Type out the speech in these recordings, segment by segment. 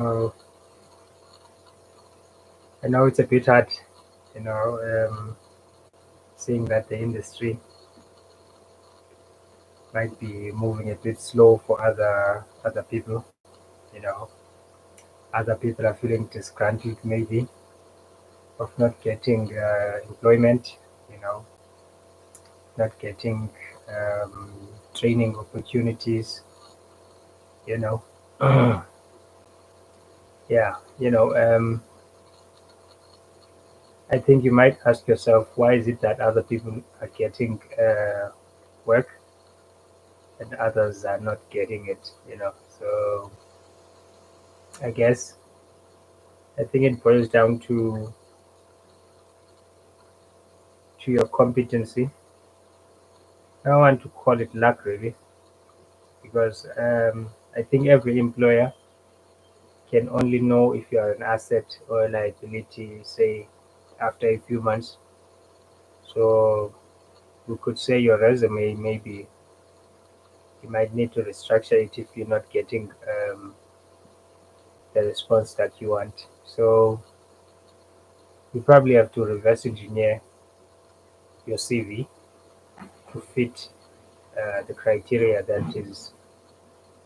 I know it's a bit hard, you know, seeing that the industry might be moving a bit slow for other people. You know, other people are feeling disgruntled maybe of not getting employment. You know, not getting um, training opportunities. You know, yeah. I think you might ask yourself, why is it that other people are getting work and others are not getting it? So I guess I think it boils down to your competency. I don't want to call it luck really, because I think every employer can only know if you are an asset or a liability, say after a few months. So we could say your resume, maybe you might need to restructure it if you're not getting the response that you want. So you probably have to reverse engineer your CV to fit the criteria that is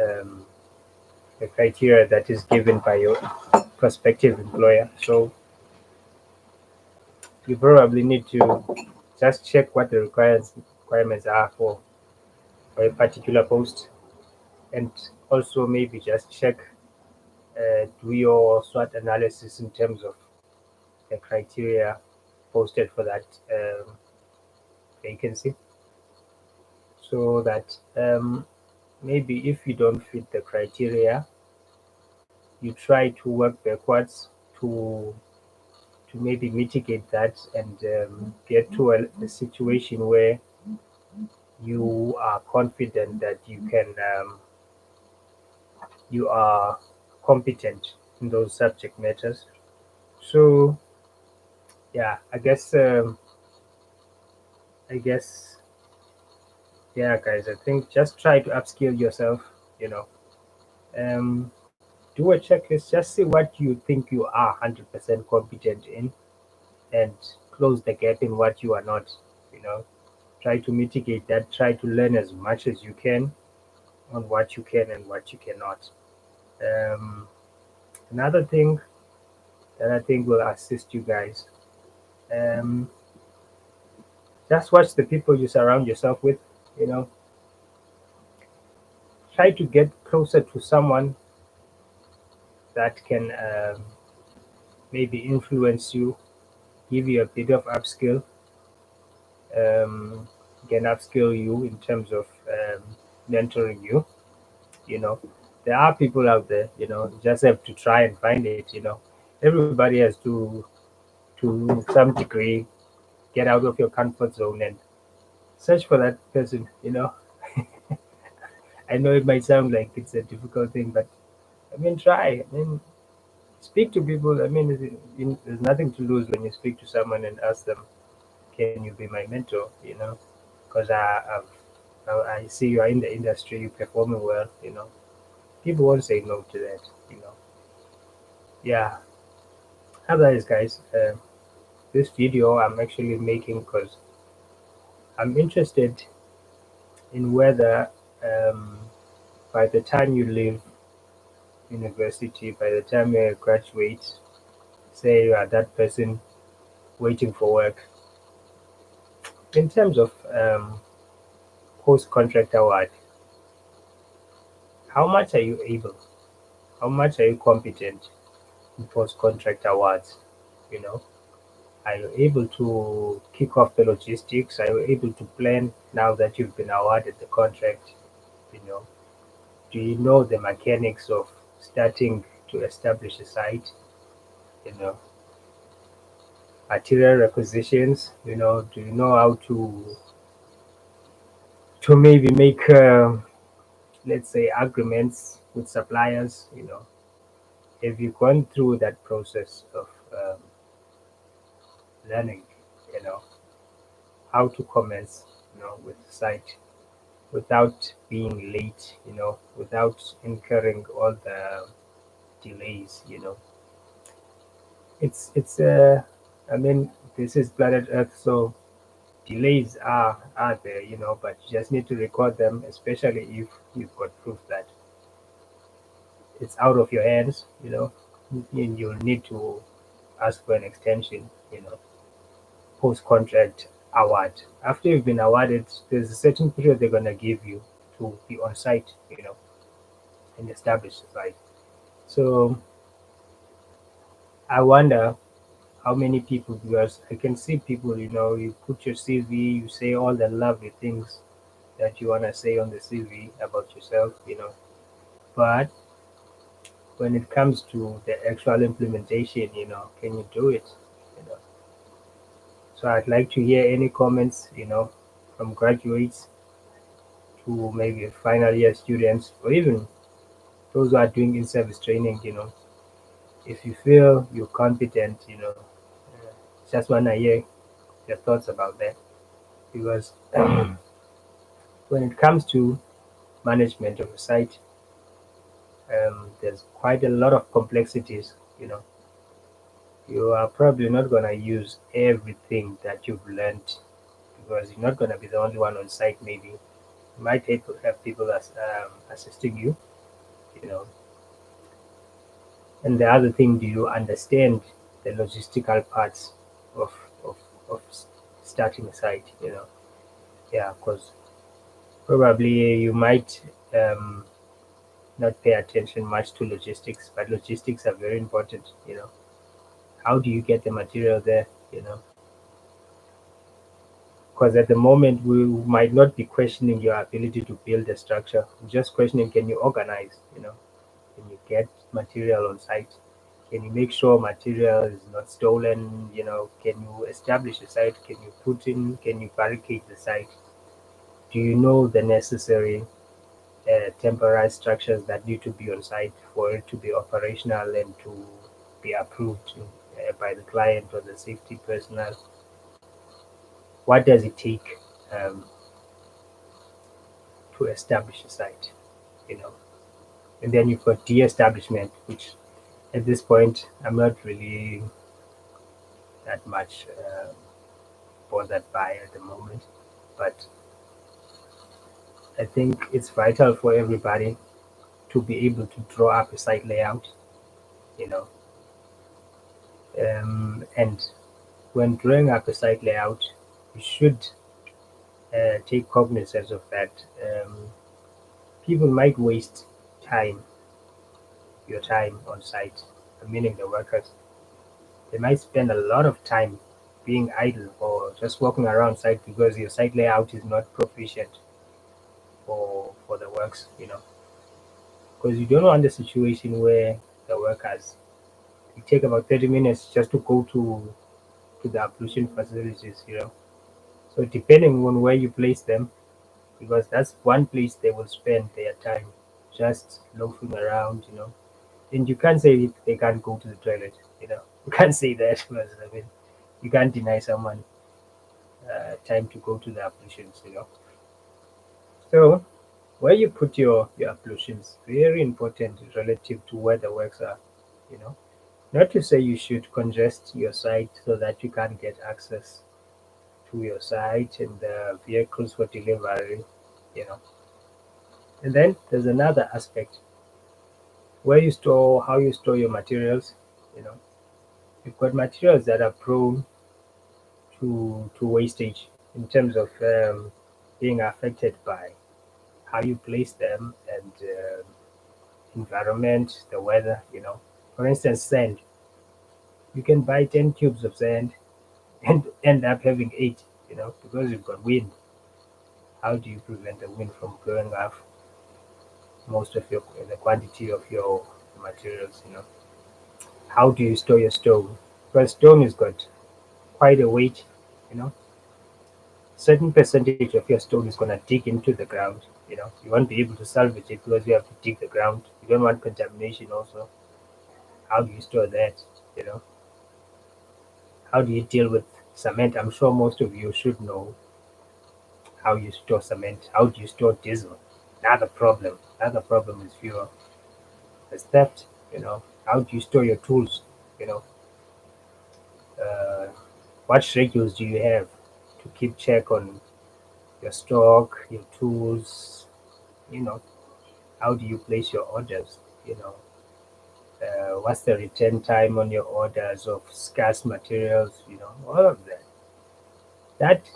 um, given by your prospective employer. So you probably need to just check what the requirements are for a particular post, and also maybe just check, do your SWOT analysis in terms of the criteria posted for that vacancy, so that maybe if you don't fit the criteria, you try to work backwards to maybe mitigate that and get to a situation where you are confident that you are competent in those subject matters. So yeah, I guess yeah, guys. I think just try to upskill yourself. You know, um, do a checklist. Just see what you think you are 100% competent in, and close the gap in what you are not. You know, try to mitigate that. Try to learn as much as you can on what you can and what you cannot. Um, Another thing that I think will assist you guys, um, just watch the people you surround yourself with. You know, try to get closer to someone that can maybe influence you, give you a bit of upskill, um, can upskill you in terms of mentoring you. You know, there are people out there. You know, you just have to try and find it. You know, everybody has to some degree get out of your comfort zone and search for that person. You know, I know it might sound like it's a difficult thing, but I mean, try. I mean, speak to people. I mean, there's nothing to lose when you speak to someone and ask them, "Can you be my mentor?" You know, because I see you are in the industry, you're performing well. You know, people won't say no to that. You know, yeah. Otherwise, guys, this video I'm actually making because I'm interested in whether um, by the time you leave university, by the time you graduate, say you are that person waiting for work, in terms of post contract award, how much are you able? How much are you competent in post contract awards? You know, are you able to kick off the logistics? Are you able to plan now that you've been awarded the contract? You know, do you know the mechanics of starting to establish a site? You know, material requisitions. You know, do you know how to maybe make let's say agreements with suppliers? You know, have you gone through that process of learning? You know, how to commence, with the site without being late, without incurring all the delays. It's I mean, this is planet Earth, so delays are there, but you just need to record them, especially if you've got proof that it's out of your hands. And you'll need to ask for an extension, post contract award. After you've been awarded, there's a certain period they're gonna give you to be on site, and establish the site. So I wonder how many people, because I can see people, you put your CV, you say all the lovely things that you wanna say on the CV about yourself, but when it comes to the actual implementation, can you do it? You know. So I'd like to hear any comments, from graduates to maybe final year students or even those who are doing in-service training. If you feel you're competent, just want to hear your thoughts about that, because when it comes to management of a site, there's quite a lot of complexities. You are probably not going to use everything that you've learned, because you're not going to be the only one on site. Maybe you might have people assisting you, you know. And the other thing, do you understand the logistical parts of of, of starting a site? Yeah, because probably you might not pay attention much to logistics, but logistics are very important. How do you get the material there? Because at the moment we might not be questioning your ability to build a structure, we're just questioning, can you organize? Can you get material on site? Can you make sure material is not stolen? Can you establish a site? Can you barricade the site? Do you know the necessary temporary structures that need to be on site for it to be operational and to be approved by the client or the safety personnel? What does it take um, to establish a site? You know, and then you've got de-establishment, which at this point I'm not really that much bothered by at the moment, but I think it's vital for everybody to be able to draw up a site layout, you know, and when drawing up a site layout, you should take cognizance of that. People might waste time, your time on site, meaning the workers. They might spend a lot of time being idle or just walking around site because your site layout is not proficient for the works, because you don't want the situation where the workers, it take about 30 minutes just to go to the ablution facilities. So depending on where you place them, because that's one place they will spend their time just loafing around, and you can't say they can't go to the toilet. You can't say that because I mean you can't deny someone time to go to the ablutions. So where you put your ablutions, very important relative to where the works are. You know, not to say you should congest your site so that you can't get access to your site and the vehicles for delivery. You know, and then there's another aspect where you store, how you store your materials. You know, you've got materials that are prone to wastage in terms of being affected by how you place them and environment, the weather. For instance, sand. You can buy 10 cubes of sand and end up having eight, because you've got wind. How do you prevent the wind from blowing off most of the quantity of your materials? How do you store your stone? Because stone has got quite a weight. you know Certain percentage of your stone is going to dig into the ground. You won't be able to salvage it because you have to dig the ground. You don't want contamination also. How do you store that? you know how do you deal with cement? I'm sure most of you should know how you store cement. How do you store diesel? Another problem is fuel. There's theft. How do you store your tools? You know, uh, what schedules do you have to keep check on your stock, your tools? You know, how do you place your orders? You know, what's the return time on your orders of scarce materials? All of that. That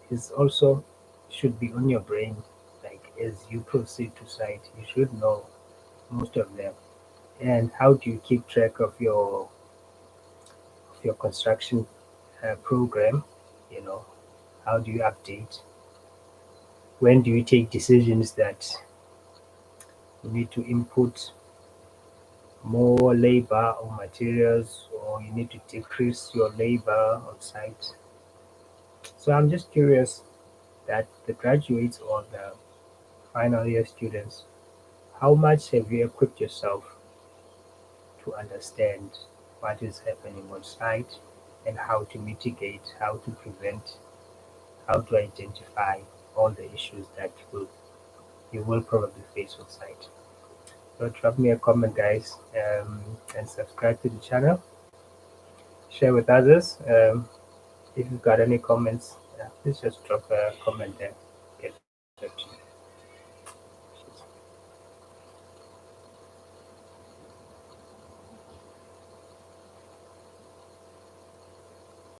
is also should be on your brain. Like as you proceed to site, you should know most of them. And how do you keep track of your construction program? You know, how do you update? When do you take decisions that you need to input more labor or materials, or you need to decrease your labor on site? So I'm just curious that the graduates or the final year students, how much have you equipped yourself to understand what is happening on site and how to mitigate, how to prevent, how to identify all the issues that you will probably face on site. So drop me a comment, guys, and subscribe to the channel. Share with others. If you've got any comments, please just drop a comment there.